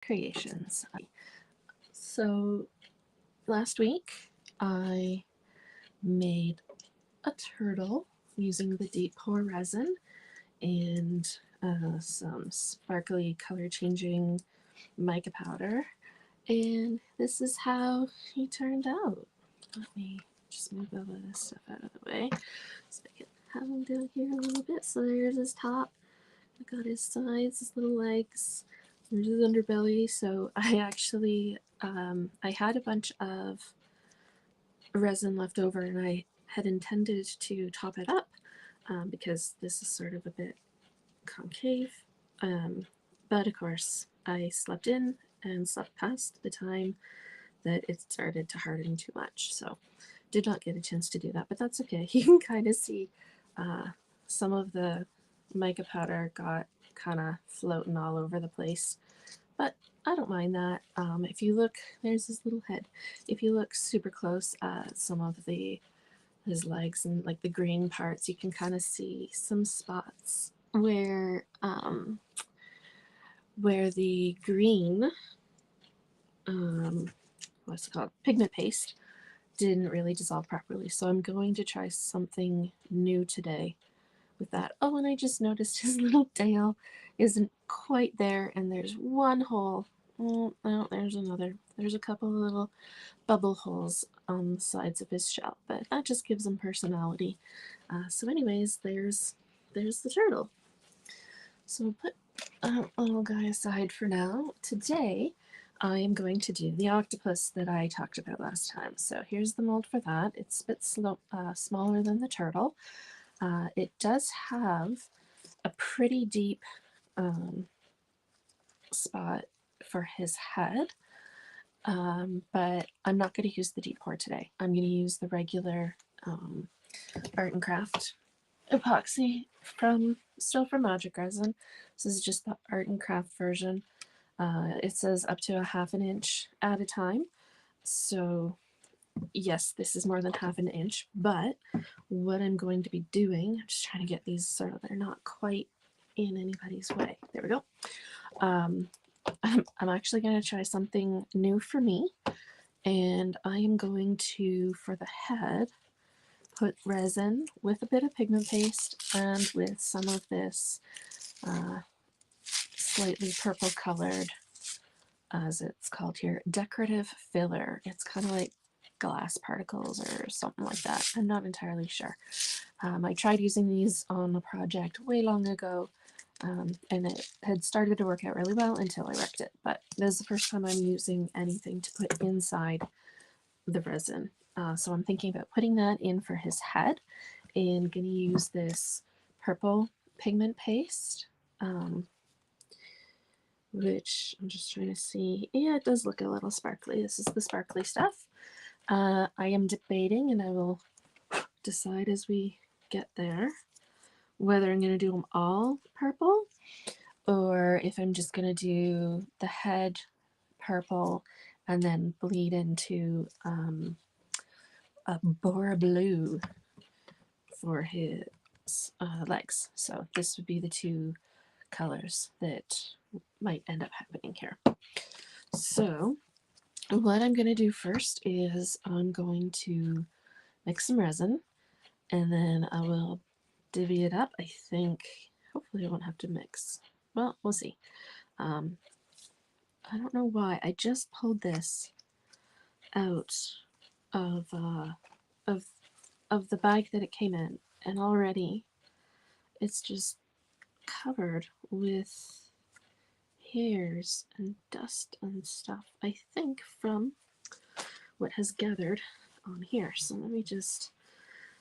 creations. So last week I made a turtle using the deep pour resin and some sparkly color changing mica powder, and this is how he turned out. Let me just move all of this stuff out of the way so I can have him down here a little bit. So there's his top. I got his sides, his little legs. There's his underbelly. So I actually I had a bunch of resin left over, and I had intended to top it up because this is sort of a bit concave. But of course, I slept in and slept past the time that it started to harden too much. So did not get a chance to do that, but that's okay. You can kind of see some of the mica powder got kind of floating all over the place, but I don't mind that. If you look, there's his little head. If you look super close at some of his legs and like the green parts, you can kind of see some spots where the green what's it called, pigment paste didn't really dissolve properly. So I'm going to try something new today with that. Oh, and I just noticed his little tail isn't quite there, and there's one hole. Oh, there's another. There's a couple of little bubble holes on the sides of his shell, but that just gives him personality. So anyways, there's the turtle. So we'll put that little guy aside for now. Today, I am going to do the octopus that I talked about last time. So here's the mold for that. It's a bit smaller than the turtle. It does have a pretty deep spot for his head, but I'm not going to use the deep pour today. I'm going to use the regular Art and Craft epoxy still from Magic Resin. This is just the Art and Craft version. It says up to a ½ inch at a time. So yes, this is more than ½ inch, but what I'm going to be doing, I'm just trying to get these so they're not quite in anybody's way. There we go. I'm actually going to try something new for me, and I am going to, for the head, put resin with a bit of pigment paste and with some of this slightly purple colored, as it's called here, decorative filler. It's kind of like glass particles or something like that. I'm not entirely sure. I tried using these on a project way long ago, and it had started to work out really well until I wrecked it. But this is the first time I'm using anything to put inside the resin. So I'm thinking about putting that in for his head, and going to use this purple pigment paste, which I'm just trying to see. Yeah, it does look a little sparkly. This is the sparkly stuff. I am debating, and I will decide as we get there, whether I'm going to do them all purple or if I'm just going to do the head purple and then bleed into a Bora Blue for his legs. So this would be the two colors that might end up happening here. So what I'm going to do first is I'm going to mix some resin, and then I will divvy it up. I think hopefully I won't have to mix. Well, we'll see. I don't know why I just pulled this out of the bag that it came in, and already it's just covered with hairs and dust and stuff, I think, from what has gathered on here. So let me just,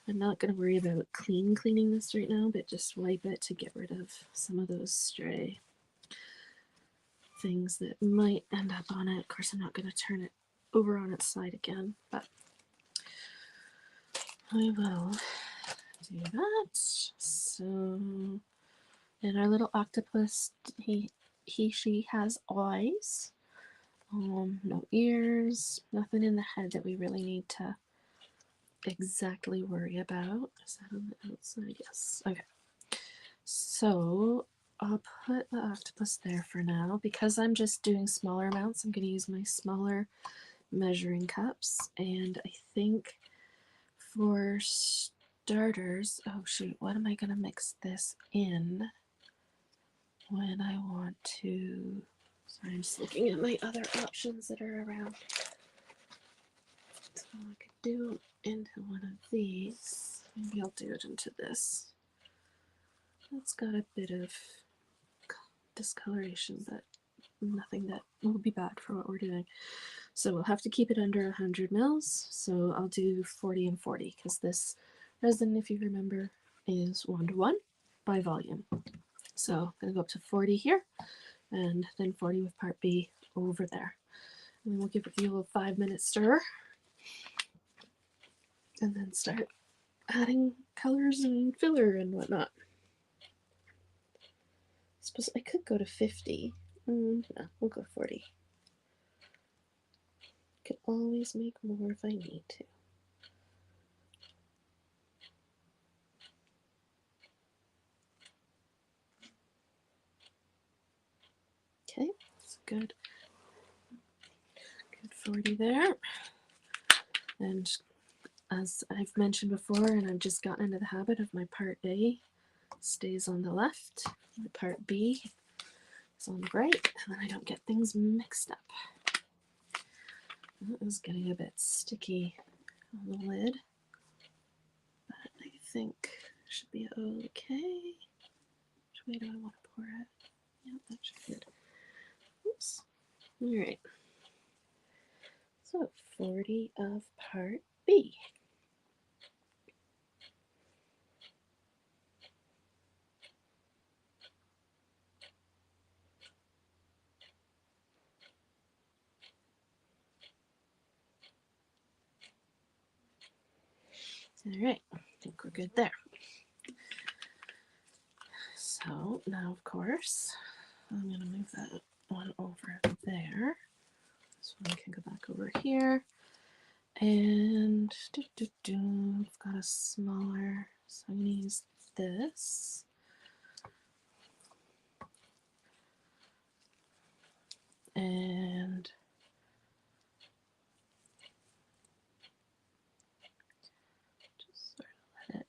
I'm not going to worry about cleaning this right now, but just wipe it to get rid of some of those stray things that might end up on it. Of course, I'm not going to turn it over on its side again, but I will do that. So, and our little octopus, she has eyes, no ears, nothing in the head that we really need to exactly worry about. Is that on the outside? Yes. Okay. So I'll put the octopus there for now. Because I'm just doing smaller amounts, I'm going to use my smaller measuring cups. And I think for starters, oh shoot, what am I going to mix this in when I want to? Sorry, I'm just looking at my other options that are around. So I could do into one of these. Maybe I'll do it into this. It's got a bit of discoloration, but nothing that will be bad for what we're doing. So we'll have to keep it under 100 mils. So I'll do 40 and 40 because this resin, if you remember, is 1:1 by volume. So I'm going to go up to 40 here and then 40 with part B over there. And then we'll give it a little 5-minute stir and then start adding colors and filler and whatnot. I suppose I could go to 50. No, we'll go 40. Can always make more if I need to. Okay, that's good. Good 40 there. And as I've mentioned before, and I've just gotten into the habit of my part A stays on the left, my part B is on the right, and then I don't get things mixed up. That is getting a bit sticky on the lid, but I think it should be okay. Which way do I want to pour it? Yeah, that should be good. Oops. Alright. So 40 of part B. Alright, I think we're good there. So now, of course, I'm going to move that one over there. This one can go back over here. And I've got a smaller, so I'm going to use this. And just sort of let it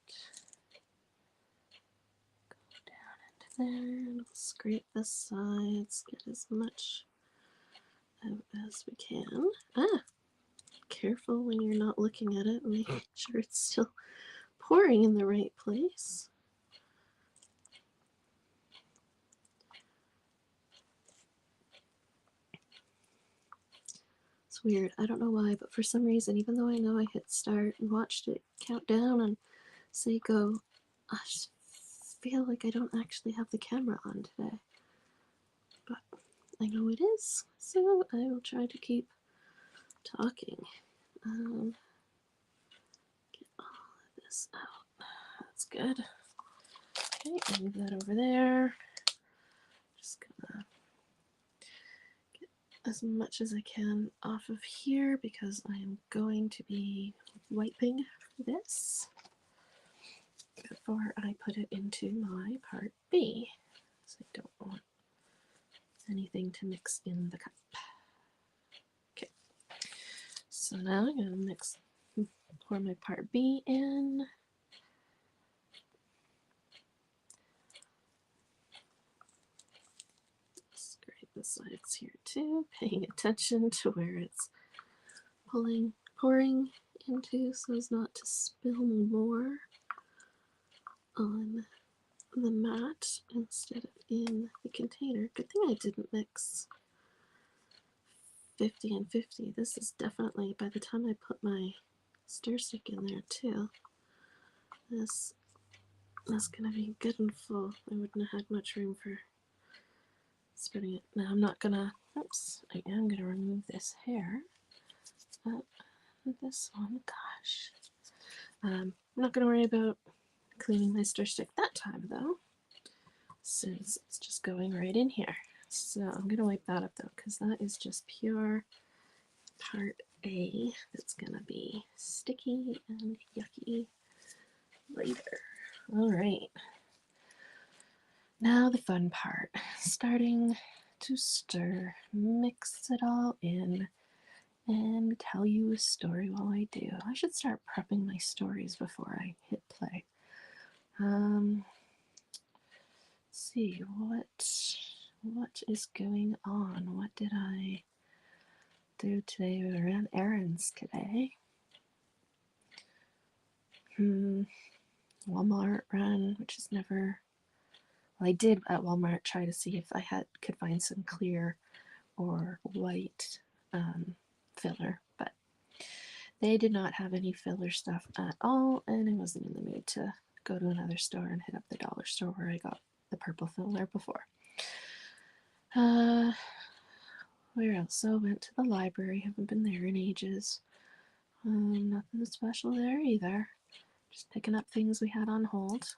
go down into there. And we'll scrape the sides, get as much out as we can. Careful when you're not looking at it, make sure it's still pouring in the right place. It's weird, I don't know why, but for some reason, even though I know I hit start and watched it count down and say go, I just feel like I don't actually have the camera on today. But I know it is, so I will try to keep talking. Get all of this out. That's good. Okay, move that over there. Just gonna get as much as I can off of here because I am going to be wiping this before I put it into my part B. So I don't want anything to mix in the cup. Okay, so now I'm going to pour my part B in. Scrape the sides here too, paying attention to where it's pouring into so as not to spill more on the mat instead of in the container. Good thing I didn't mix 50 and 50. This is definitely, by the time I put my stir stick in there too, this is going to be good and full. I wouldn't have had much room for spreading it. Now I'm not going to, oops, I am going to remove this hair. This one, gosh. I'm not going to worry about cleaning my stir stick that time though, since it's just going right in here. So I'm going to wipe that up though, because that is just pure part A that's going to be sticky and yucky later. All right. Now the fun part, starting to stir, mix it all in, and tell you a story while I do. I should start prepping my stories before I hit play. Let's see, what is going on? What did I do today? We ran errands today. Walmart run, which is never. Well, I did at Walmart try to see if I could find some clear or white filler, but they did not have any filler stuff at all, and I wasn't in the mood to go to another store and hit up the dollar store where I got the purple filler before. Where else? So went to the library, haven't been there in ages. Nothing special there either. Just picking up things we had on hold.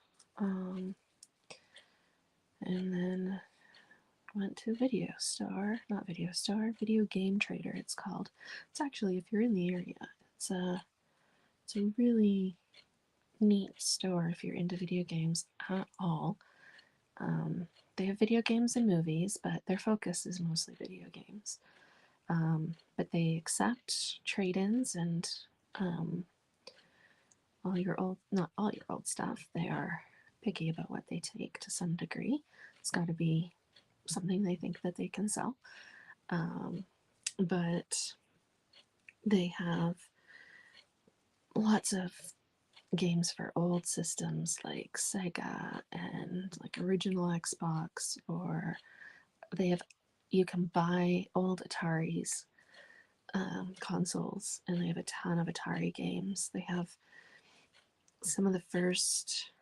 And then went to video game trader it's called. It's actually, if you're in the area, it's a really neat store if you're into video games at all. They have video games and movies, but their focus is mostly video games. But they accept trade-ins and all your old, not all your old stuff. They are picky about what they take to some degree. It's got to be something they think that they can sell. But they have lots of games for old systems like Sega and like original Xbox, or you can buy old Ataris consoles, and they have a ton of Atari games. They have some of the first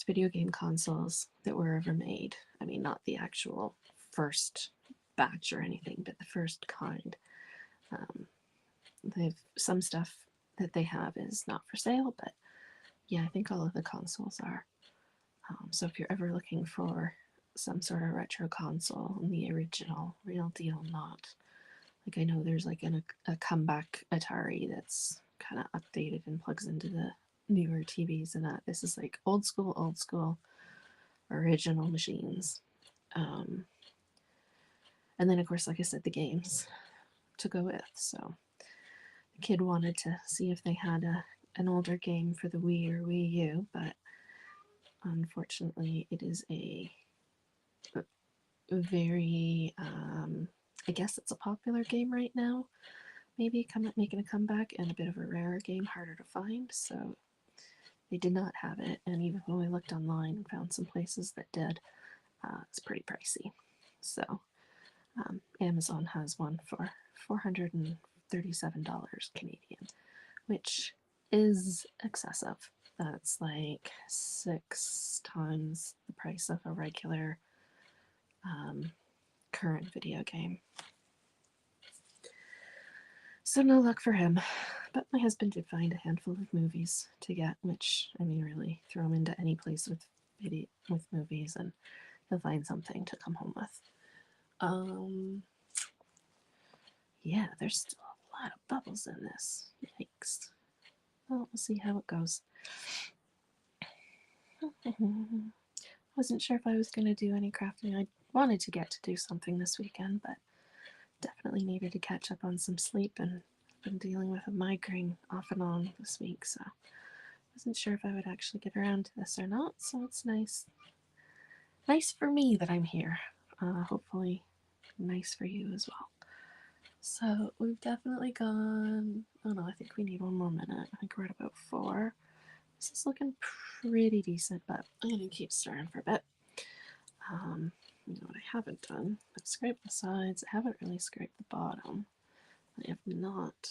video game consoles that were ever made. I mean, not the actual first batch or anything, but the first kind. They've some stuff that they have is not for sale, but yeah, I think all of the consoles are. So if you're ever looking for some sort of retro console, the original, real deal, not like, I know there's like a comeback Atari that's kind of updated and plugs into the newer TVs and that. This is like old school original machines. And then of course, like I said, the games to go with. So the kid wanted to see if they had an older game for the Wii or Wii U, but unfortunately it is a very I guess it's a popular game right now, maybe making a comeback, and a bit of a rarer game, harder to find, so they did not have it. And even when we looked online and found some places that did, it's pretty pricey. So Amazon has one for $437 Canadian, which is excessive. That's like 6 times the price of a regular current video game. So no luck for him. But my husband did find a handful of movies to get, which, I mean, really throw him into any place with movies and he'll find something to come home with. Yeah, there's still a lot of bubbles in this. Yikes. Well, we'll see how it goes. Wasn't sure if I was going to do any crafting. I wanted to get to do something this weekend, but definitely needed to catch up on some sleep, and been dealing with a migraine off and on this week, so wasn't sure if I would actually get around to this or not. So it's nice for me that I'm here. Hopefully nice for you as well. So we've definitely gone, oh no, I think we need one more minute. I think we're at about 4. This is looking pretty decent, but I'm gonna keep stirring for a bit. You know what I haven't done? I've scraped the sides. I haven't really scraped the bottom. I have not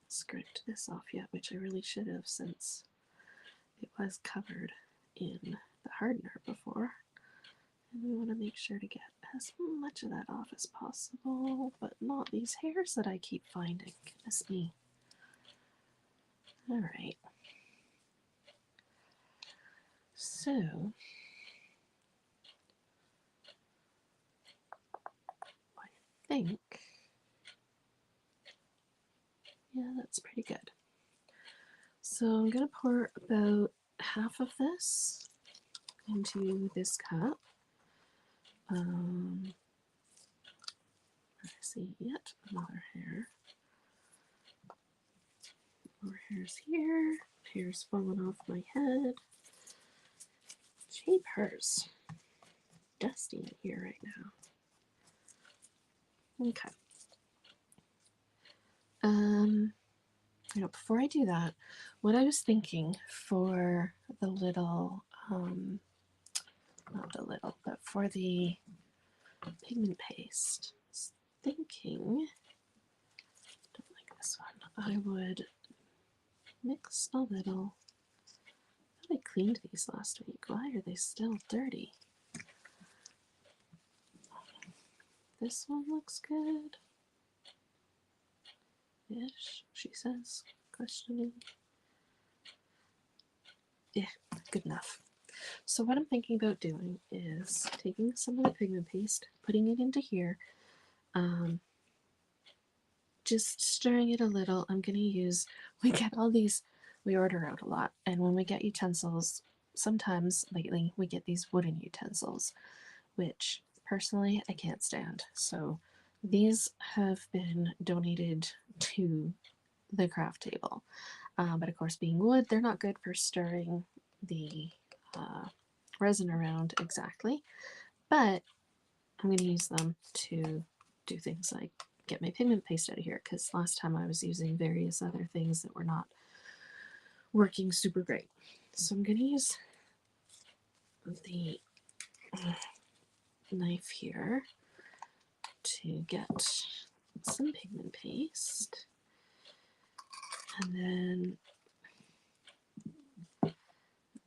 scraped this off yet, which I really should have, since it was covered in the hardener before. And we want to make sure to get as much of that off as possible, but not these hairs that I keep finding. Goodness me. Alright. So, I think, yeah, that's pretty good. So I'm going to pour about half of this into this cup. I see yet another hair. More hairs here. Hairs falling off my head. Jeepers. Dusty in here right now. Okay. Before I do that, what I was thinking for the little, not the little, but for the pigment paste, I was thinking, don't like this one, I would mix a little. I thought I cleaned these last week. Why are they still dirty? This one looks good. Ish, she says, questioning. Yeah, good enough. So what I'm thinking about doing is taking some of the pigment paste, putting it into here, just stirring it a little. I'm going to use, we get all these, we order out a lot, and when we get utensils, sometimes lately we get these wooden utensils, which personally I can't stand. So these have been donated to the craft table. But of course, being wood, they're not good for stirring the resin around exactly. But I'm going to use them to do things like get my pigment paste out of here, because last time I was using various other things that were not working super great. So I'm going to use the knife here to get some pigment paste. And then, let's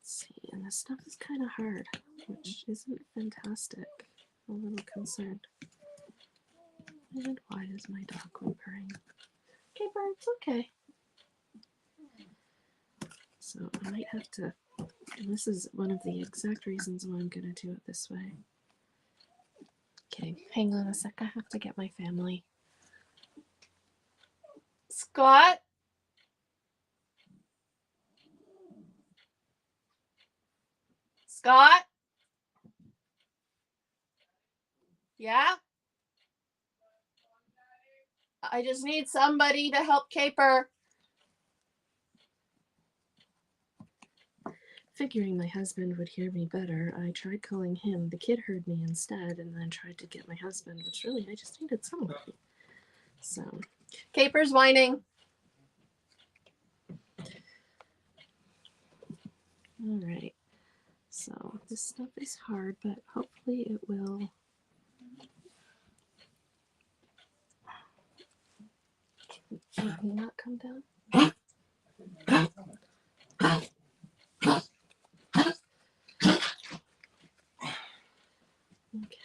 see, and this stuff is kind of hard, which isn't fantastic. I'm a little concerned. And why is my dog whimpering? Okay, birds, okay. So I might have to, and this is one of the exact reasons why I'm going to do it this way. Okay, hang on a sec, I have to get my family. Scott? Scott? Yeah? I just need somebody to help Caper. Figuring my husband would hear me better, I tried calling him. The kid heard me instead, and then tried to get my husband, which really I just needed somebody. So, Caper's whining. Alright, so this stuff is hard, but hopefully it will. Can he not come down?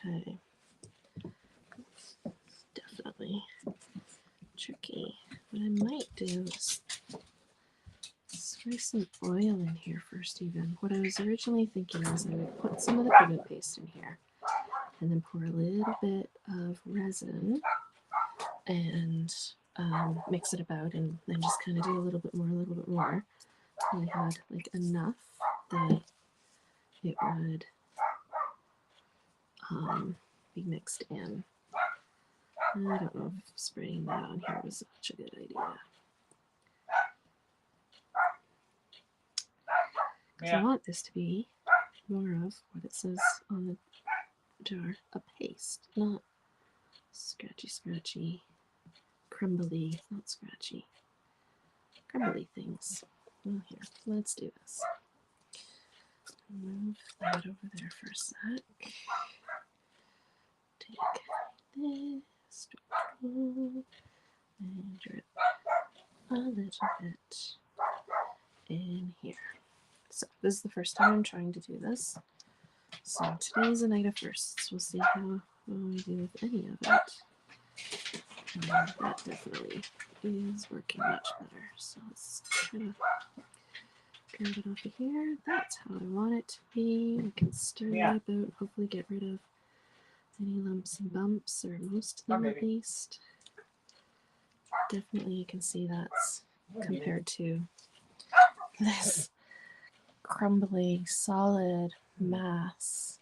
Okay. Definitely tricky. What I might do is spray some oil in here first even. What I was originally thinking is I would put some of the pigment paste in here and then pour a little bit of resin and mix it about, and then just kind of do a little bit more. And I had like enough that it would be mixed in. I don't know if spraying that on here was such a good idea. Because I want this to be more of what it says on the jar, a paste, not scratchy, crumbly, not scratchy, crumbly things. Oh, here, let's do this. Move that over there for a sec. Take this and drip a little bit in here. So this is the first time I'm trying to do this. So today's a night of firsts. We'll see how we do with any of it. That definitely is working much better. So let's kind of grab it off of here. That's how I want it to be. We can stir it about, hopefully get rid of any lumps and bumps, or most of them at least. Definitely you can see that's compared to this crumbly, solid mass.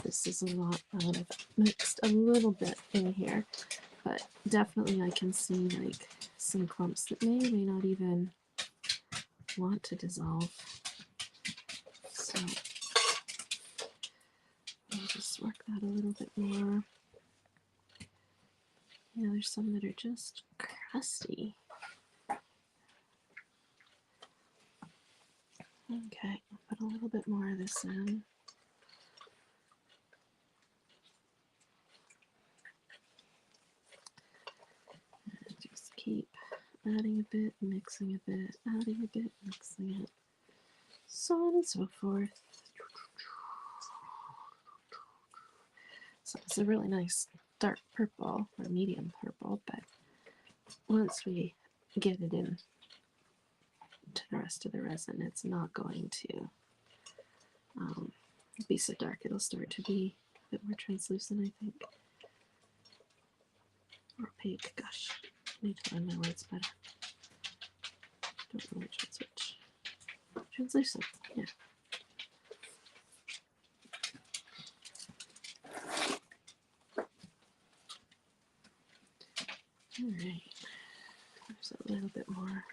This is a lot. I've mixed a little bit in here, but definitely I can see like some clumps that may or may not even want to dissolve. So I'll just work that a little bit more. Yeah, there's some that are just crusty. Okay, I'll put a little bit more of this in. And just keep adding a bit, mixing a bit, adding a bit, mixing it, so on and so forth. So it's a really nice dark purple or medium purple, but once we get it in to the rest of the resin, it's not going to be so dark. It'll start to be a bit more translucent, I think. Or opaque. Gosh, I need to learn my words better. Don't know which one's which. Translucent, yeah. Alright, there's a little bit more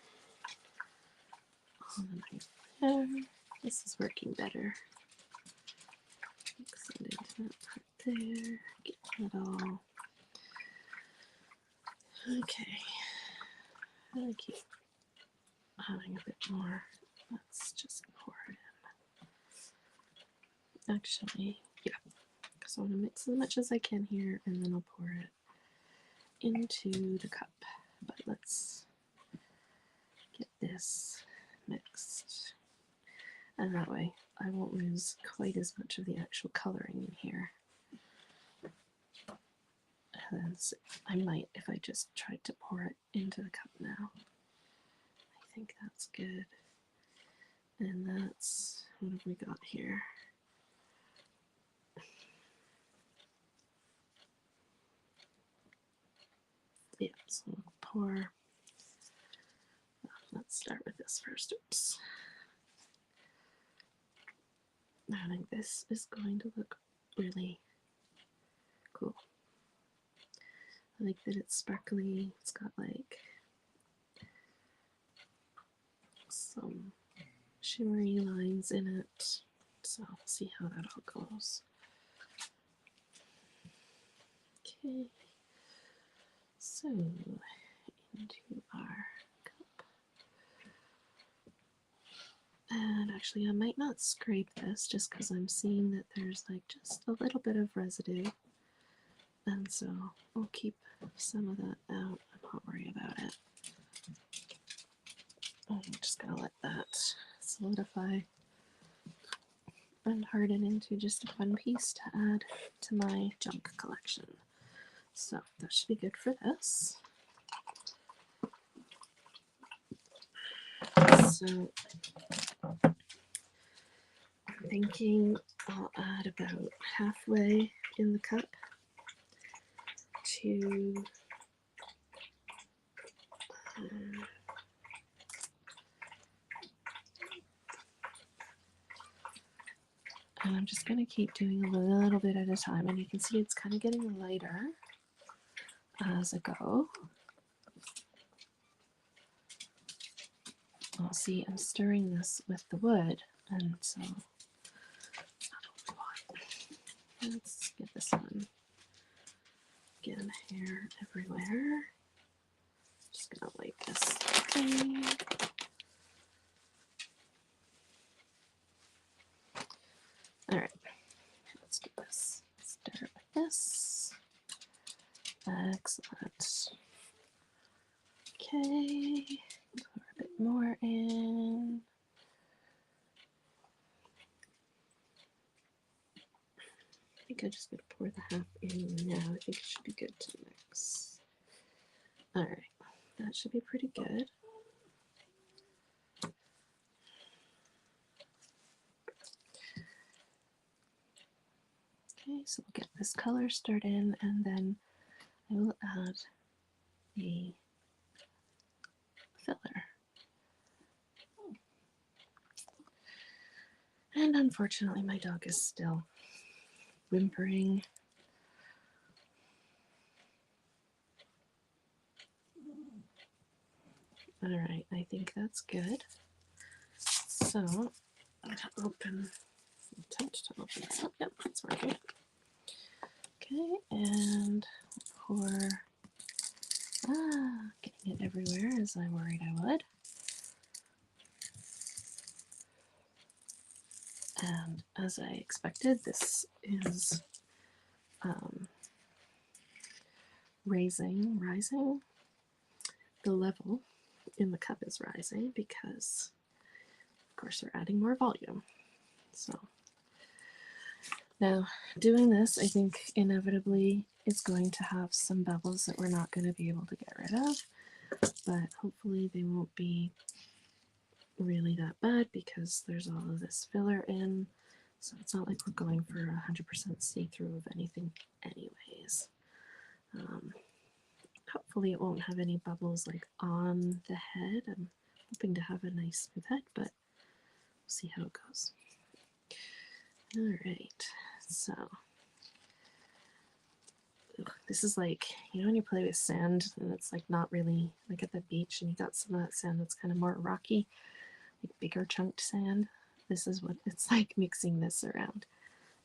on the knife there. This is working better. Mix it into that part there. Get that all. Okay. I keep adding a bit more. Let's just pour it in. Actually, yeah. So I'm going to mix as much as I can here, and then I'll pour it into the cup. But let's get this mixed. And that way I won't lose quite as much of the actual coloring in here. As I might if I just tried to pour it into the cup now. I think that's good. And that's, what have we got here? Yeah, so we'll pour. Let's start with this first. Oops. I think this is going to look really cool. I like that it's sparkly. It's got like some shimmery lines in it. So we'll see how that all goes. Okay. So into our cup. And actually I might not scrape this just because I'm seeing that there's like just a little bit of residue. And so we'll keep some of that out and not worry about it. I'm just gonna let that solidify and harden into just a fun piece to add to my junk collection. So that should be good for this. So I'm thinking I'll add about halfway in the cup to and I'm just going to keep doing a little bit at a time, and you can see it's kind of getting lighter as I go. I'll see I'm stirring this with the wood, and so let's get this one. Again, hair everywhere. Just gonna wipe this clean. All right, let's do this. Stir with this. Excellent. Okay, pour a bit more in. I think I'm just going to pour the half in now. I think it should be good to mix. Alright, that should be pretty good. Okay, so we'll get this color stirred in, and then I will add the filler. And unfortunately, my dog is still whimpering. All right, I think that's good. So I'm going to attempt to open this up. Yep, it's working. Okay, and pour, getting it everywhere as I worried I would. And as I expected, this is rising. The level in the cup is rising because, of course, we're adding more volume. So now doing this, I think inevitably is going to have some bubbles that we're not going to be able to get rid of, but hopefully they won't be really that bad because there's all of this filler in. So it's not like we're going for 100% see-through of anything anyways. Hopefully it won't have any bubbles like on the head. I'm hoping to have a nice smooth head, but we'll see how it goes. Alright, so this is like, you know when you play with sand and it's like not really like at the beach and you got some of that sand that's kind of more rocky, like bigger chunked sand. This is what it's like mixing this around.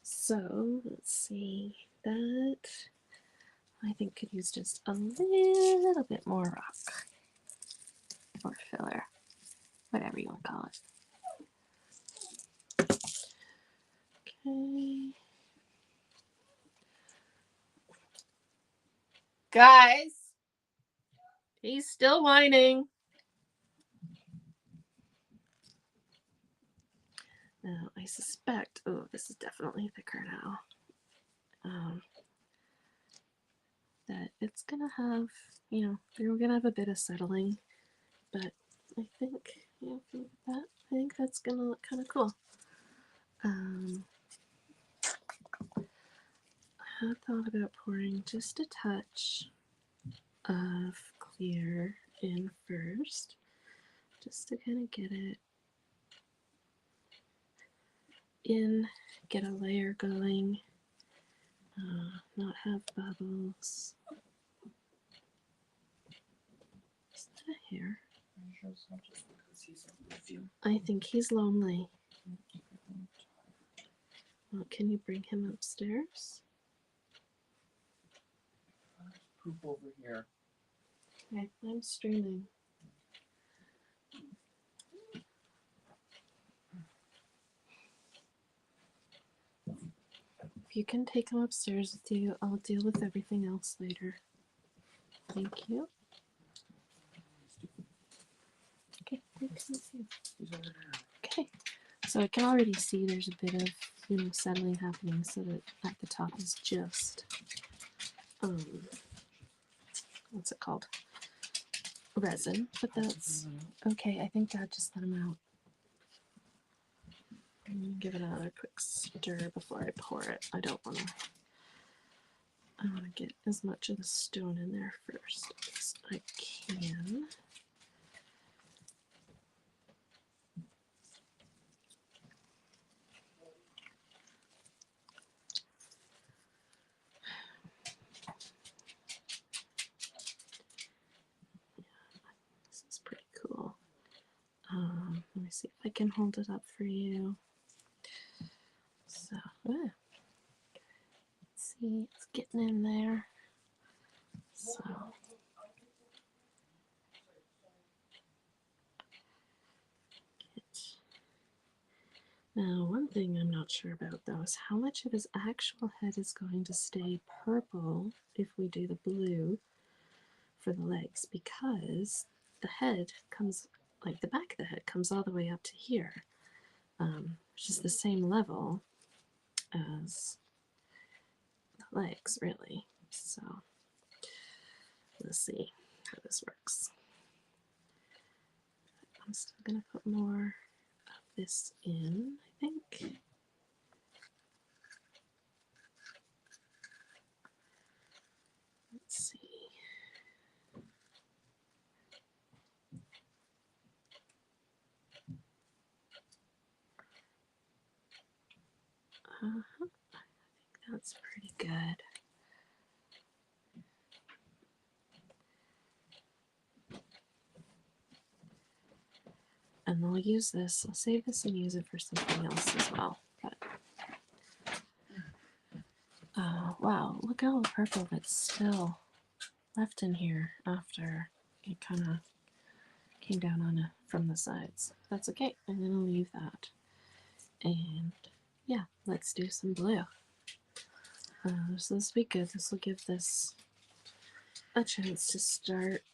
So let's see, that I think could use just a little bit more rock or filler, whatever you want to call it. Okay. Guys, he's still whining. Now I suspect, oh, this is definitely thicker now. That it's gonna have, you know, we're gonna have a bit of settling, but I think, yeah, I think that's gonna look kind of cool. I had thought about pouring just a touch of clear in first, just to kind of get it in, get a layer going, not have bubbles. Is that a hair? I think he's lonely. Well, can you bring him upstairs? Poop over here. Okay, I'm streaming. If you can take him upstairs with you, I'll deal with everything else later. Thank you. Okay, thanks. Okay, so I can already see there's a bit of, you know, settling happening, so that at the top is just, what's it called? Resin, but that's okay. I think that just let him out. Give it another quick stir before I pour it. I want to get as much of the stone in there first as I can. This is pretty cool. Let me see if I can hold it up for you. So, let's see, it's getting in there. So, now one thing I'm not sure about though is how much of his actual head is going to stay purple if we do the blue for the legs, because the head comes, like the back of the head comes all the way up to here, which is the same level as the legs really. So let's see how this works. I'm still gonna put more of this in, I think. Let's see. I think that's pretty good. And I'll use this, I'll save this and use it for something else as well. But wow, look at all the purple that's still left in here after it kind of came down on it from the sides. That's okay, I'm gonna leave that. And yeah, let's do some blue. So this will be good. This will give this a chance to start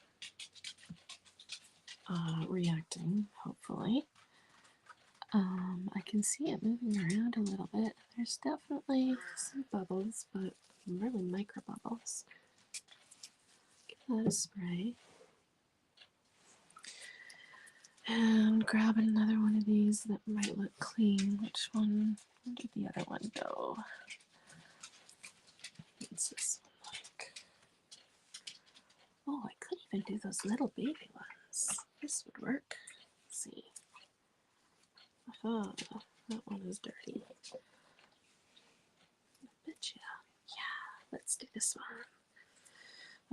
reacting, hopefully. I can see it moving around a little bit. There's definitely some bubbles, but really micro bubbles. Give that a spray. And grab another one of these that might look clean. Which one? Where did the other one go? What's this one like? Oh, I could even do those little baby ones. This would work. Let's see. Aha, that one is dirty. I bet ya. Yeah, let's do this one.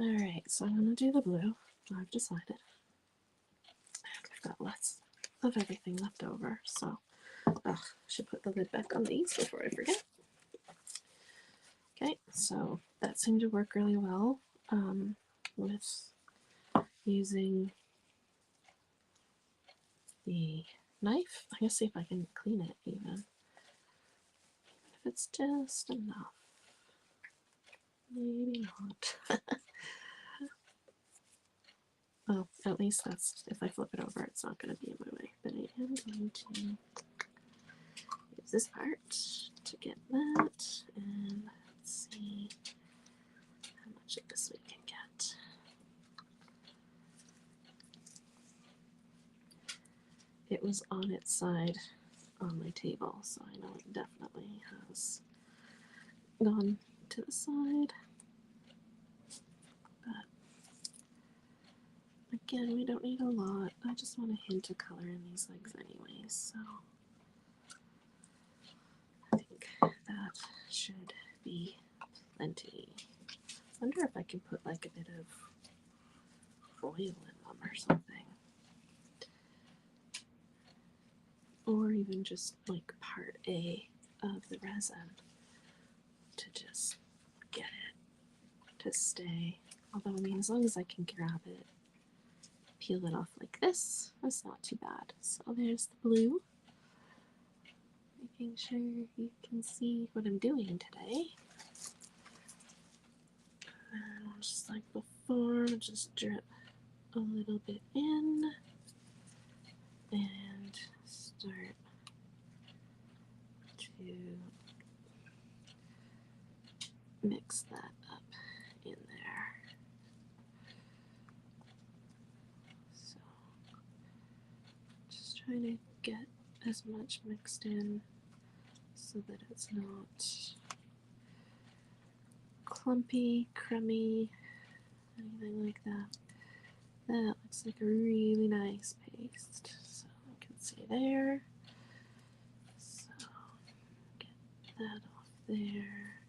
Alright, so I'm going to do the blue. I've decided. And I've got lots of everything left over, so I should put the lid back on these before I forget. Okay, so that seemed to work really well with using the knife. I'm going to see if I can clean it even. If it's just enough. Maybe not. Well, at least that's, if I flip it over, it's not going to be in my way. But I am going to use this part to get that. And let's see how much of this we can get. It was on its side on my table, so I know it definitely has gone to the side. But again, we don't need a lot. I just want a hint of color in these legs anyway, so I think that should be plenty. I wonder if I can put like a bit of oil in them or something. Or even just like part A of the resin to just get it to stay. Although, I mean, as long as I can grab it, peel it off like this, that's not too bad. So there's the blue. Making sure you can see what I'm doing today. And just like before, just drip a little bit in and start to mix that up in there. So just trying to get as much mixed in so that it's not clumpy, crummy, anything like that. That looks like a really nice paste. So you can see there. So get that off there.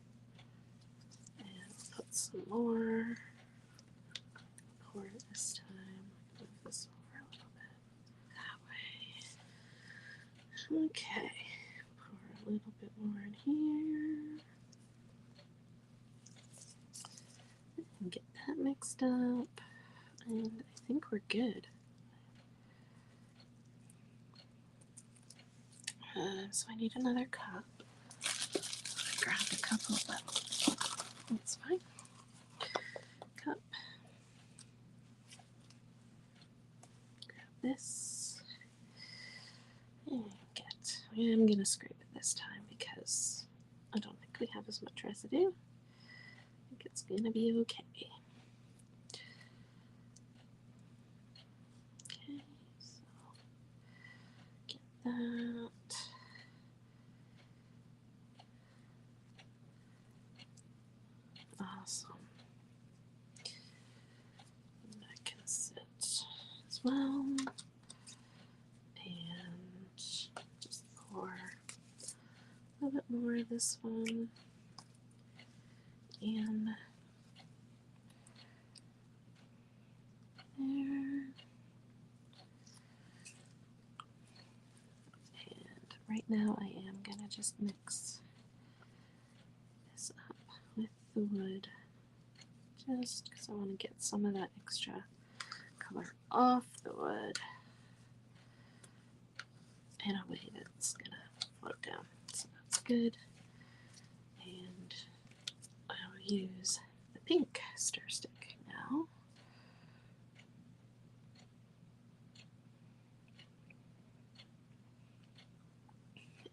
And put some more. Pour it this time. Move this over a little bit. That way. Okay. Pour a little bit more in here. And get that mixed up. And I think we're good. So I need another cup. Grab a couple of them. That's fine. Cup. Grab this. And I'm gonna scrape it this time because I don't think we have as much residue. I think it's gonna be okay. Okay, so get that. Awesome. And that can sit as well. And just pour a little bit more in this one and there. And right now I am gonna just mix this up with the wood just because I want to get some of that extra color off the wood in a way that's gonna float down. So that's good. And I'll use the pink stir stick now.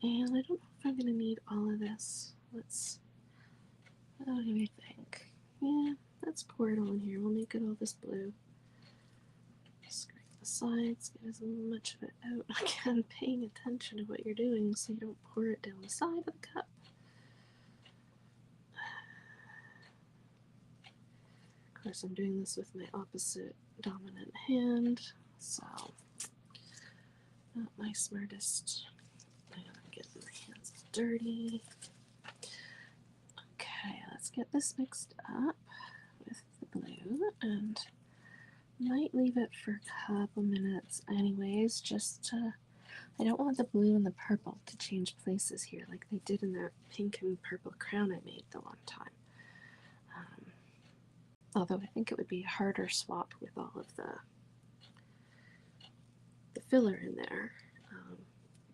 And I don't know if I'm gonna need all of this. What do we think? Yeah, let's pour it all in here. We'll make it all this blue. Scrape the sides, get as much of it out. Again, paying attention to what you're doing so you don't pour it down the side of the cup. Of course, I'm doing this with my opposite dominant hand, so not my smartest. I'm getting my hands dirty. Okay, let's get this mixed up with the blue, and might leave it for a couple minutes anyways, just to, I don't want the blue and the purple to change places here like they did in that pink and purple crown I made the one time. Although I think it would be a harder swap with all of the filler in there.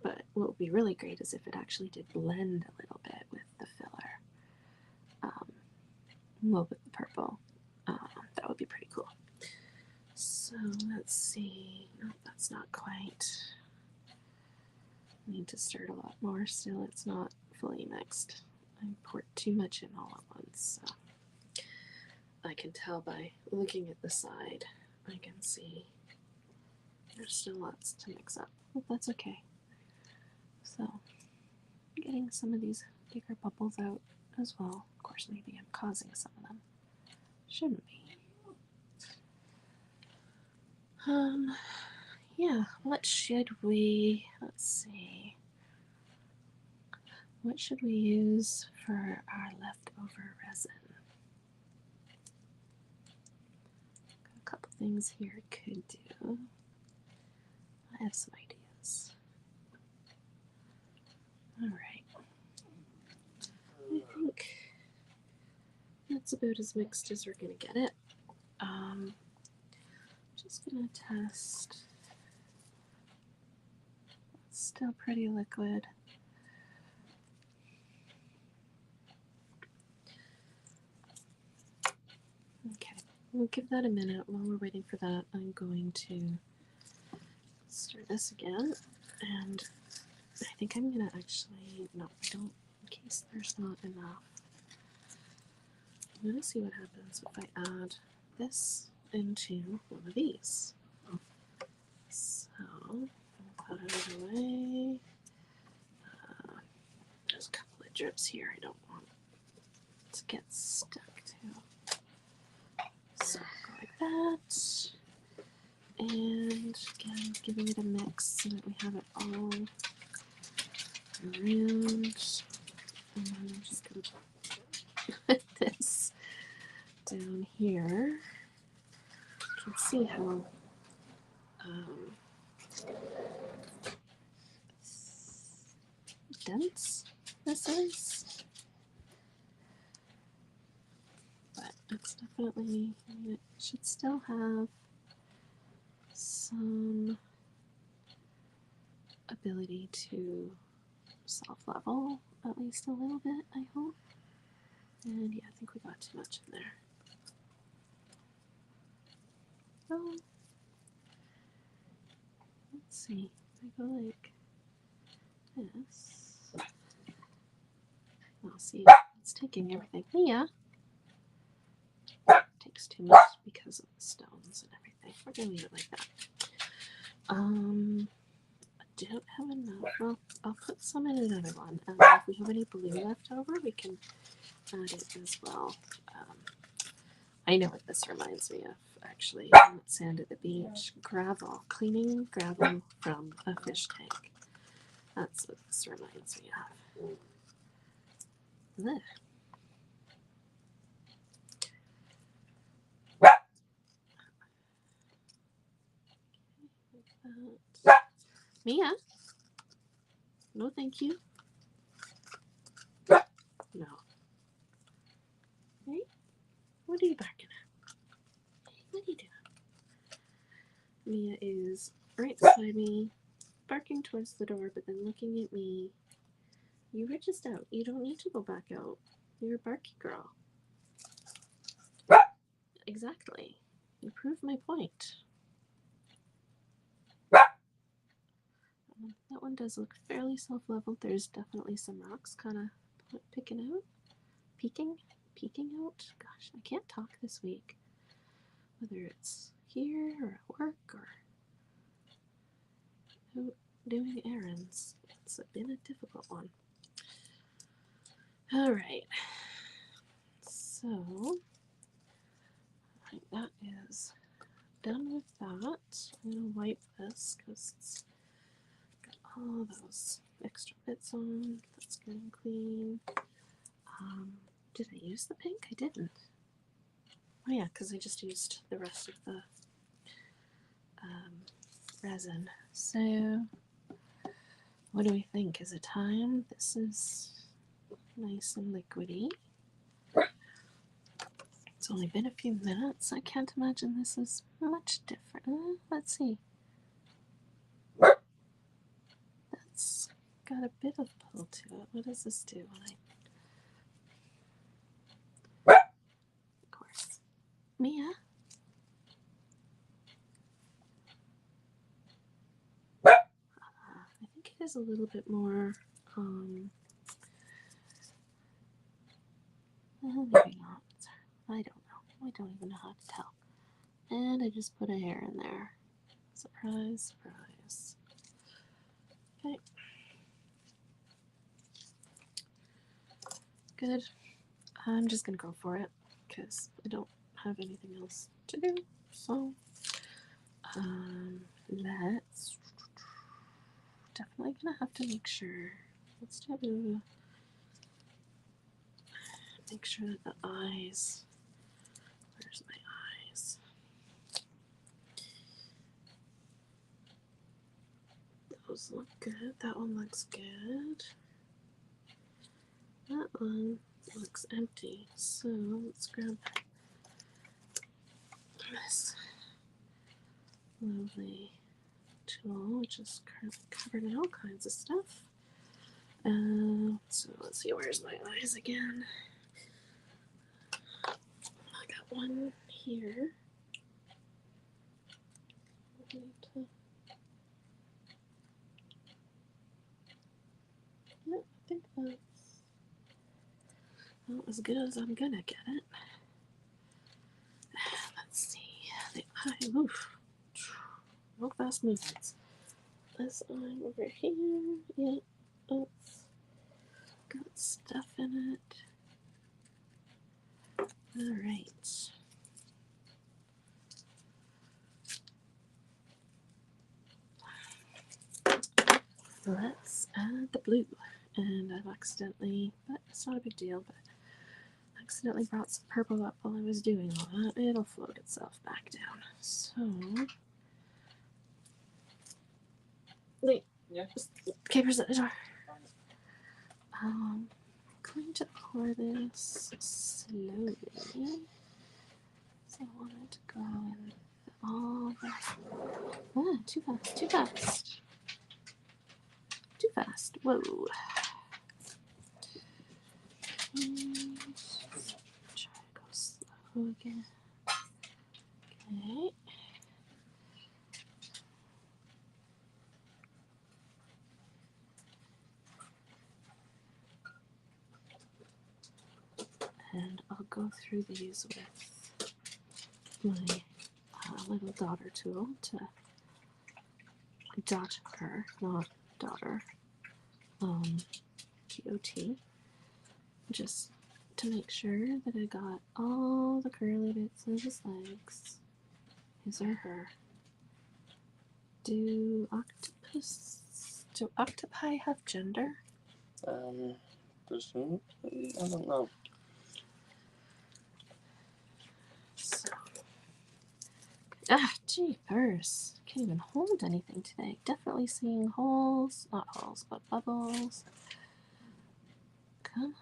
But what would be really great is if it actually did blend a little bit with the filler. Well, with the purple. That would be pretty cool. So let's see. No, that's not quite. I need to stir it a lot more still. It's not fully mixed. I poured too much in all at once. So I can tell by looking at the side. I can see there's still lots to mix up, but that's okay. So getting some of these bigger bubbles out as well. Of course, maybe I'm causing some of them. Shouldn't be. Yeah, what should we, let's see. What should we use for our leftover resin? Got a couple things here I could do. I have some ideas. Alright. I think that's about as mixed as we're gonna get it. Just gonna test. It's still pretty liquid. Okay, we'll give that a minute. While we're waiting for that, I'm going to stir this again, and I think I'm gonna actually, no, I don't, in case there's not enough. I'm gonna see what happens if I add this into one of these. So, I'll put it out of the way. There's a couple of drips here I don't want to get stuck to. So, go like that. And again, giving it a mix so that we have it all around. And then I'm just going to put this down here. You can see how dense this is. But it's definitely, I mean, it should still have some ability to self-level at least a little bit, I hope. And yeah, I think we got too much in there. Oh, let's see. If I go like this. I'll see. It's taking everything. Yeah. It takes too much because of the stones and everything. We're gonna leave it like that. I don't have enough. Well, I'll put some in another one, and if we have any blue left over, we can add it as well. I know what this reminds me of, actually. Sand at the beach, gravel, cleaning gravel from a fish tank. That's what this reminds me of. Ugh. Mia? No, thank you. No. Hey? What are you barking at? Hey, what are you doing? Mia is right beside me, barking towards the door, but then looking at me. You were just out. You don't need to go back out. You're a barky girl. Exactly. You proved my point. That one does look fairly self-leveled. There's definitely some rocks kind of peeking out. Gosh, I can't talk this week. Whether it's here or at work or out doing errands. It's been a difficult one. Alright. So, I think that is done with that. I'm going to wipe this because it's got all those extra bits on. That's good and clean. Did I use the pink? I didn't. Oh yeah, because I just used the rest of the resin. So, what do we think? Is it time? This is nice and liquidy. It's only been a few minutes. I can't imagine this is much different. Let's see. That's got a bit of pull to it. What does this do when I... Of course. Mia? I think it is a little bit more, maybe not. I don't know. I don't even know how to tell. And I just put a hair in there. Surprise, surprise. Okay. Good. I'm just gonna go for it because I don't have anything else to do. So, let's definitely gonna have to make sure. Let's do make sure that the eyes. Where's my eyes? Those look good. That one looks good. That one looks empty. So let's grab this lovely tool, which is currently covered in all kinds of stuff. So let's see, where's my eyes again? I got one here. Yeah, I think that's not as good as I'm gonna get it. Let's see. The eye, oof. No fast movements. This eye over here, yeah, it's got stuff in it. Alright. Let's add the blue. And I've accidentally, but it's not a big deal, but accidentally brought some purple up while I was doing all that. It'll float itself back down. So, wait, Yeah. Capers at the door. I'm going to pour this slowly. So I wanted to go in all the... too fast, too fast. Too fast. Whoa. And try to go slow again. Okay. And I'll go through these with my little daughter tool to dot her, not daughter, G-O-T, just to make sure that I got all the curly bits of his legs, his or her. Do octopus, do octopi have gender? Christina? I don't know. So, jeepers. Can't even hold anything today. Definitely seeing holes. Not holes, but bubbles. Come on.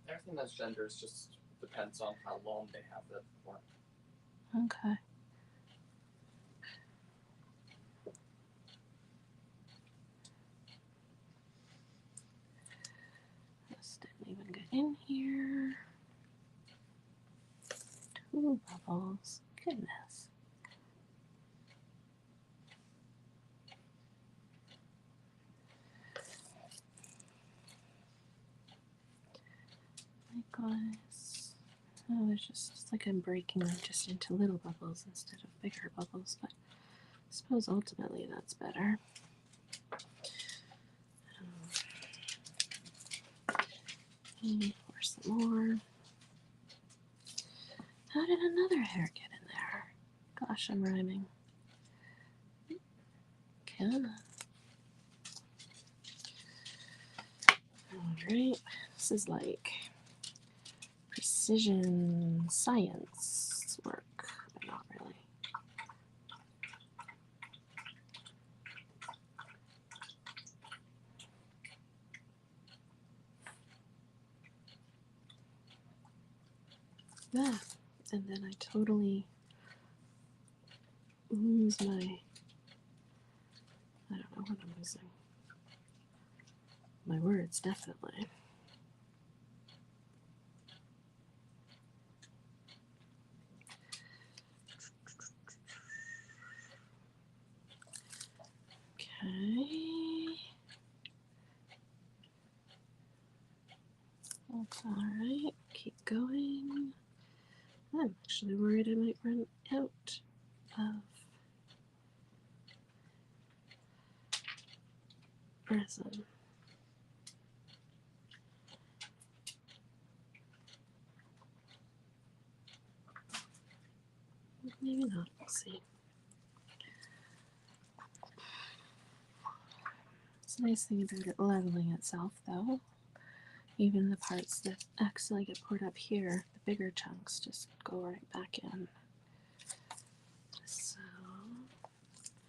Everything that's genders just depends on how long they have it for. Okay. This didn't even get in here. 2 bubbles. Goodness. My goodness. Oh, it's like I'm breaking them just into little bubbles instead of bigger bubbles, but I suppose ultimately that's better. And pour some more. How did another hair get in there? Gosh, I'm rhyming. Come on. Alright, this is like precision science work, but not really. Yeah, and then I totally lose my, I don't know what I'm losing. My words, definitely. Okay. That's alright. Keep going. I'm actually worried I might run out of resin. Maybe not. We'll see. It's a nice thing about it leveling itself, though. Even the parts that accidentally get poured up here, the bigger chunks just go right back in. So,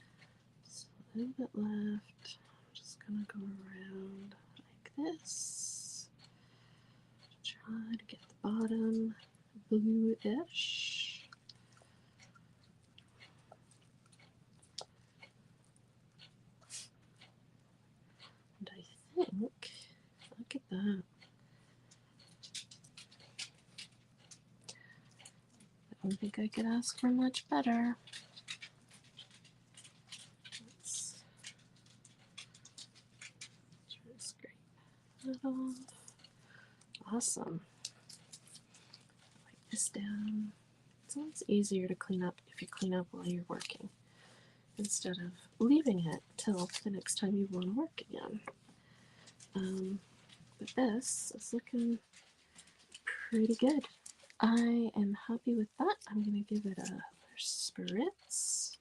a little bit left. I'm just gonna go around like this. Try to get the bottom blue-ish. And I think, look at that. I don't think I could ask for much better. Let's try to scrape that off. Awesome. Wipe this down. It's always easier to clean up if you clean up while you're working instead of leaving it till the next time you want to work again. But this is looking pretty good. I am happy with that. I'm going to give it a spritz,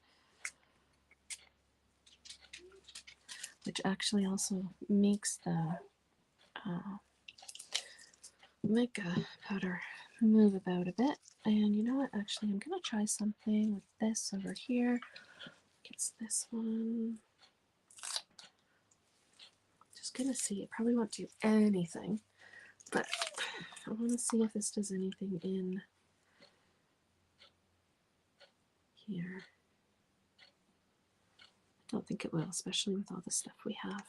which actually also makes the mica powder move about a bit. And you know what? Actually, I'm going to try something with this over here. It's this one. Just going to see. It probably won't do anything, but I want to see if this does anything in here. I don't think it will, especially with all the stuff we have.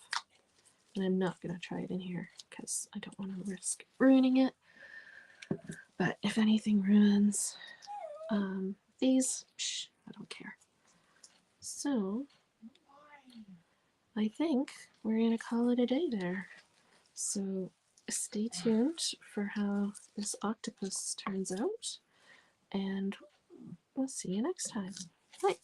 And I'm not going to try it in here because I don't want to risk ruining it. But if anything ruins these, I don't care. So I think we're going to call it a day there. So stay tuned for how this octopus turns out, and we'll see you next time. Bye.